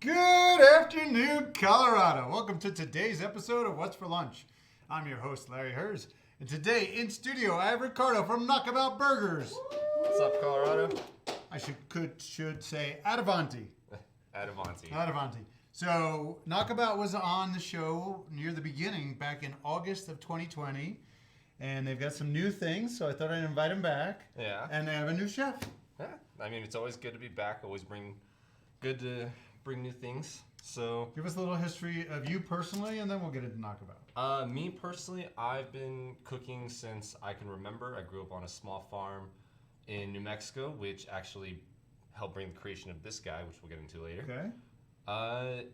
Good afternoon, Colorado. Welcome to today's episode of What's for Lunch. I'm your host, Larry Hers. And today in studio, I have Ricardo from Knockabout Burgers. What's up, Colorado? I should say Adavanti. Adavanti. So Knockabout was on the show near the beginning back in August of 2020. And they've got some new things, so I thought I'd invite them back. Yeah. And they have a new chef. Yeah. I mean, it's always good to be back. Good to bring new things. So Give us a little history of you personally, and then we'll get into Knockabout. Me personally, I've been cooking since I can remember. I grew up on a small farm in New Mexico, which actually helped bring the creation of this guy, which we'll get into later. Okay.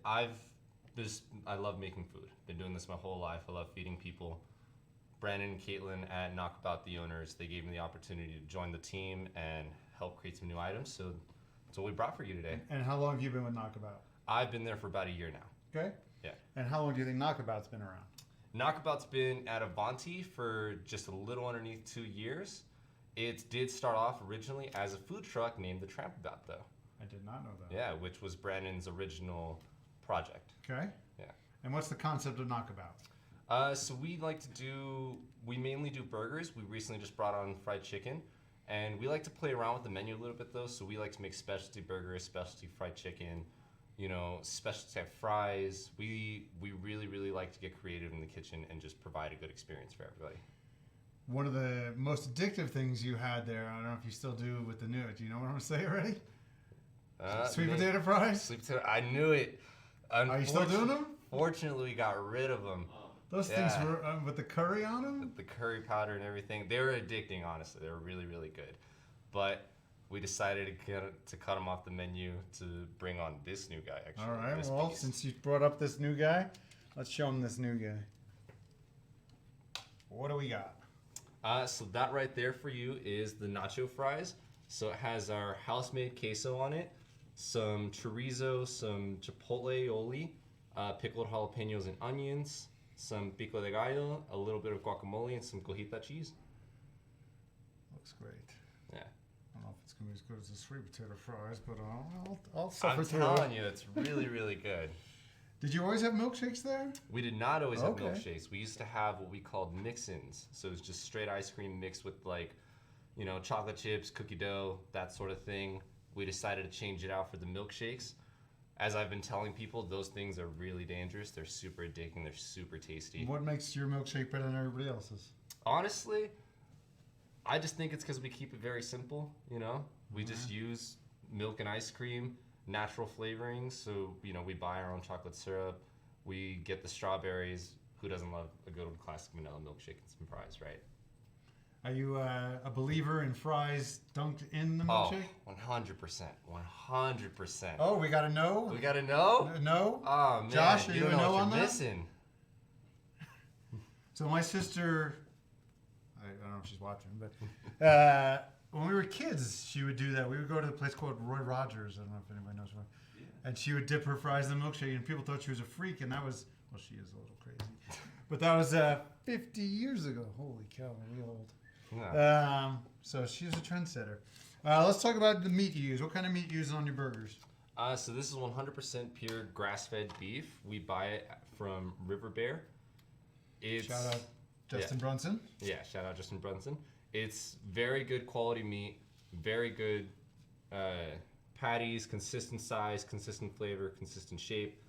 I love making food. Been doing this my whole life. I love feeding people. Brandon and Caitlin at Knockabout, the owners, they gave me the opportunity to join the team and help create some new items. So that's what we brought for you today. And how long have you been with Knockabout? I've been there for about a year now. Okay. Yeah. And how long do you think Knockabout's been around? Knockabout's been at Avanti for just a little underneath 2 years. It did start off originally as a food truck named the Trampabout, though. I did not know that. Yeah, which was Brandon's original project. Okay. Yeah. And what's the concept of Knockabout? So we mainly do burgers. We recently just brought on fried chicken. And we like to play around with the menu a little bit, though. So we like to make specialty burgers, specialty fried chicken, specialty type fries. We really, really like to get creative in the kitchen and just provide a good experience for everybody. One of the most addictive things you had there, I don't know if you still do with the new, do you know what I'm going to say already? Sweet potato fries? Sweet potato, I knew it. Are you still doing them? Fortunately, we got rid of them. Those things were with the curry on them? The curry powder and everything. They were addicting, honestly. They were really, really good. But we decided to cut them off the menu to bring on this new guy, actually. All right, well, since you brought up this new guy, let's show him this new guy. What do we got? So that right there for you is the Nacho Fries. So it has our house-made queso on it, some chorizo, some chipotle aioli, pickled jalapenos and onions, some pico de gallo, a little bit of guacamole, and some cojita cheese. Looks great. Yeah. I don't know if it's going to be as good as the sweet potato fries, but I'll suffer through it. I'm telling you, it's really, really good. Did you always have milkshakes there? We did not always have milkshakes. We used to have what we called mix-ins. So it was just straight ice cream mixed with chocolate chips, cookie dough, that sort of thing. We decided to change it out for the milkshakes. As I've been telling people, those things are really dangerous. They're super addicting. They're super tasty. What makes your milkshake better than everybody else's? Honestly, I just think it's because we keep it very simple, We just use milk and ice cream, natural flavorings. So, we buy our own chocolate syrup. We get the strawberries. Who doesn't love a good old classic vanilla milkshake and some fries, right? Are you a believer in fries dunked in the milkshake? Oh, 100%. 100%. Oh, we got to know? We got to know? No? Oh, man. Josh, are you you don't a know no what on you're that? missing. So my sister, I don't know if she's watching, but when we were kids, she would do that. We would go to a place called Roy Rogers. I don't know if anybody knows what. Yeah. And she would dip her fries in the milkshake, and people thought she was a freak, and that was, well, she is a little crazy. But that was 50 years ago. Holy cow, are we old? Yeah. So she's a trendsetter. Let's talk about the meat you use. What kind of meat you use on your burgers? So this is 100% pure grass-fed beef. We buy it from River Bear. Shout out Justin Brunson. Yeah, shout out Justin Brunson. It's very good quality meat, very good patties, consistent size, consistent flavor, consistent shape.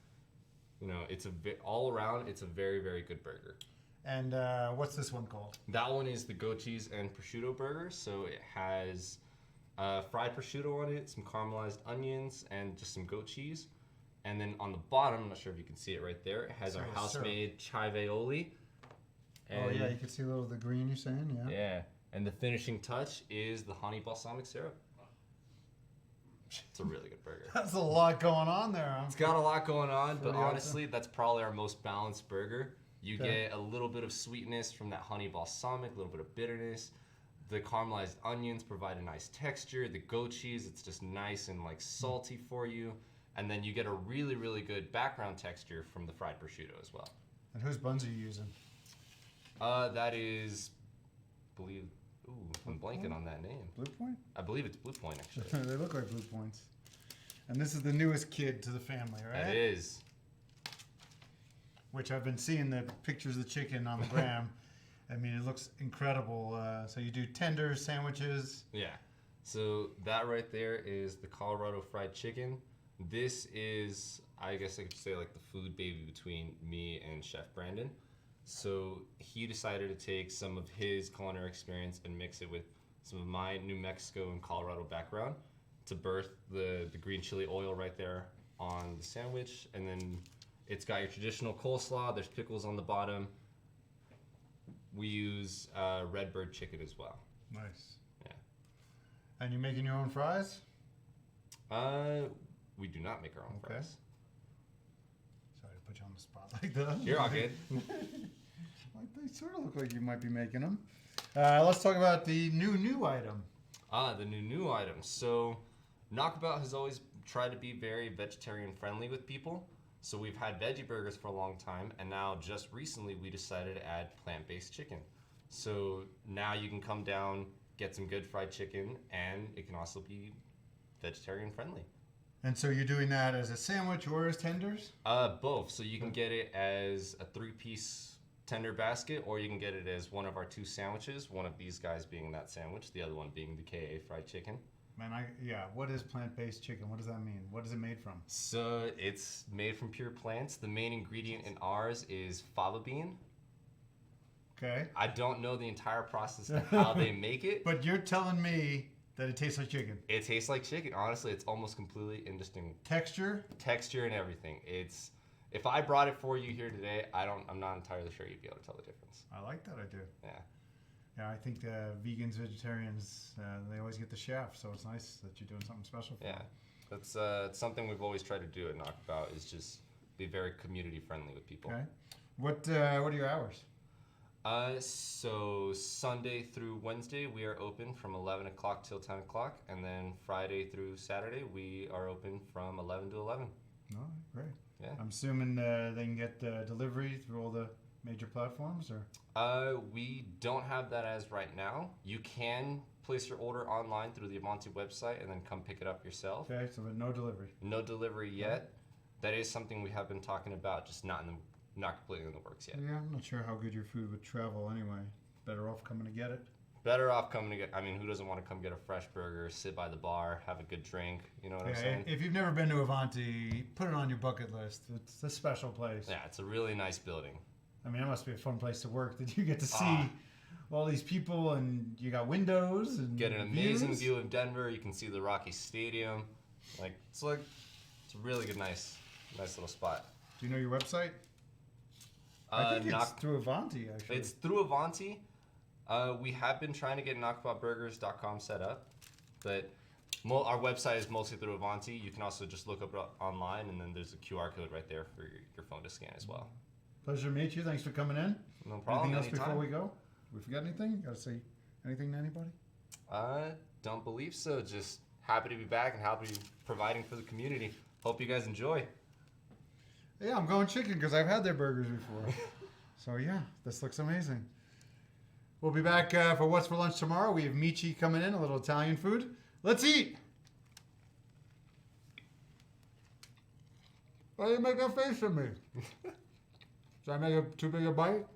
It's all around. It's a very, very good burger. And what's this one called? That one is the goat cheese and prosciutto burger. So it has fried prosciutto on it, some caramelized onions, and just some goat cheese. And then on the bottom, I'm not sure if you can see it right there, it has our house-made chive aioli. Oh yeah, you can see a little of the green you're saying, yeah. Yeah, and the finishing touch is the honey balsamic syrup. It's a really good burger. That's a lot going on there. It's got a lot going on, but honestly, that's probably our most balanced burger. You get a little bit of sweetness from that honey balsamic, a little bit of bitterness. The caramelized onions provide a nice texture. The goat cheese, it's just nice and salty for you. And then you get a really, really good background texture from the fried prosciutto as well. And whose buns are you using? That is, I'm blanking on that name. Blue Point? I believe it's Blue Point, actually. They look like Blue Points. And this is the newest kid to the family, right? It is. Which I've been seeing the pictures of the chicken on the gram. I mean, it looks incredible. So you do tenders, sandwiches. Yeah. So that right there is the Colorado fried chicken. This is, I guess I could say, like the food baby between me and Chef Brandon. So he decided to take some of his culinary experience and mix it with some of my New Mexico and Colorado background to birth the green chili oil right there on the sandwich. And then it's got your traditional coleslaw. There's pickles on the bottom. We use Redbird chicken as well. Nice. Yeah. And you're making your own fries? We do not make our own fries. Sorry to put you on the spot like that. You're all good. They sort of look like you might be making them. Let's talk about the new item. The new item. So Knockabout has always tried to be very vegetarian friendly with people. So we've had veggie burgers for a long time, and now just recently we decided to add plant-based chicken. So now you can come down, get some good fried chicken, and it can also be vegetarian friendly. And so you're doing that as a sandwich or as tenders? Both. So you can get it as a 3-piece tender basket, or you can get it as one of our 2 sandwiches, one of these guys being that sandwich, the other one being the KA fried chicken. Man, what is plant-based chicken? What does that mean? What is it made from? So it's made from pure plants. The main ingredient in ours is fava bean. Okay. I don't know the entire process of how they make it. But you're telling me that it tastes like chicken. It tastes like chicken. Honestly, it's almost completely indistinguishable. Texture And everything. If I brought it for you here today, I'm not entirely sure you'd be able to tell the difference. I like that idea. Yeah. Yeah, I think vegans, vegetarians, they always get the chef, so it's nice that you're doing something special for them. That's it's something we've always tried to do at Knockabout, is just be very community friendly with people. Okay. What are your hours? So Sunday through Wednesday we are open from 11 o'clock till 10 o'clock, and then Friday through Saturday we are open from 11 to 11. Oh, great. Yeah. I'm assuming they can get delivery through all the major platforms, or? We don't have that as right now. You can place your order online through the Avanti website and then come pick it up yourself. Okay, so no delivery. No delivery yet. That is something we have been talking about, just not completely in the works yet. Yeah, I'm not sure how good your food would travel anyway. Better off coming to get it. Better off coming to get, I mean, who doesn't want to come get a fresh burger, sit by the bar, have a good drink, you know what I'm saying? If you've never been to Avanti, put it on your bucket list. It's a special place. Yeah, it's a really nice building. I mean, it must be a fun place to work. Did you get to see all these people, and you got windows and get an amazing views? view of Denver. You can see the Rocky Stadium. It's a really good, nice little spot. Do you know your website? I think it's through Avanti, actually. It's through Avanti. We have been trying to get knockaboutburgers.com set up, but our website is mostly through Avanti. You can also just look up online, and then there's a QR code right there for your phone to scan as well. Pleasure to meet you. Thanks for coming in. No problem. Anything else anytime. before we go? We forgot anything? Got to say anything to anybody? Don't believe so. Just happy to be back and happy to be providing for the community. Hope you guys enjoy. Yeah, I'm going chicken because I've had their burgers before. So yeah, this looks amazing. We'll be back for What's for Lunch tomorrow. We have Michi coming in, a little Italian food. Let's eat! Why do you make that face at me? Did I make too big a bite?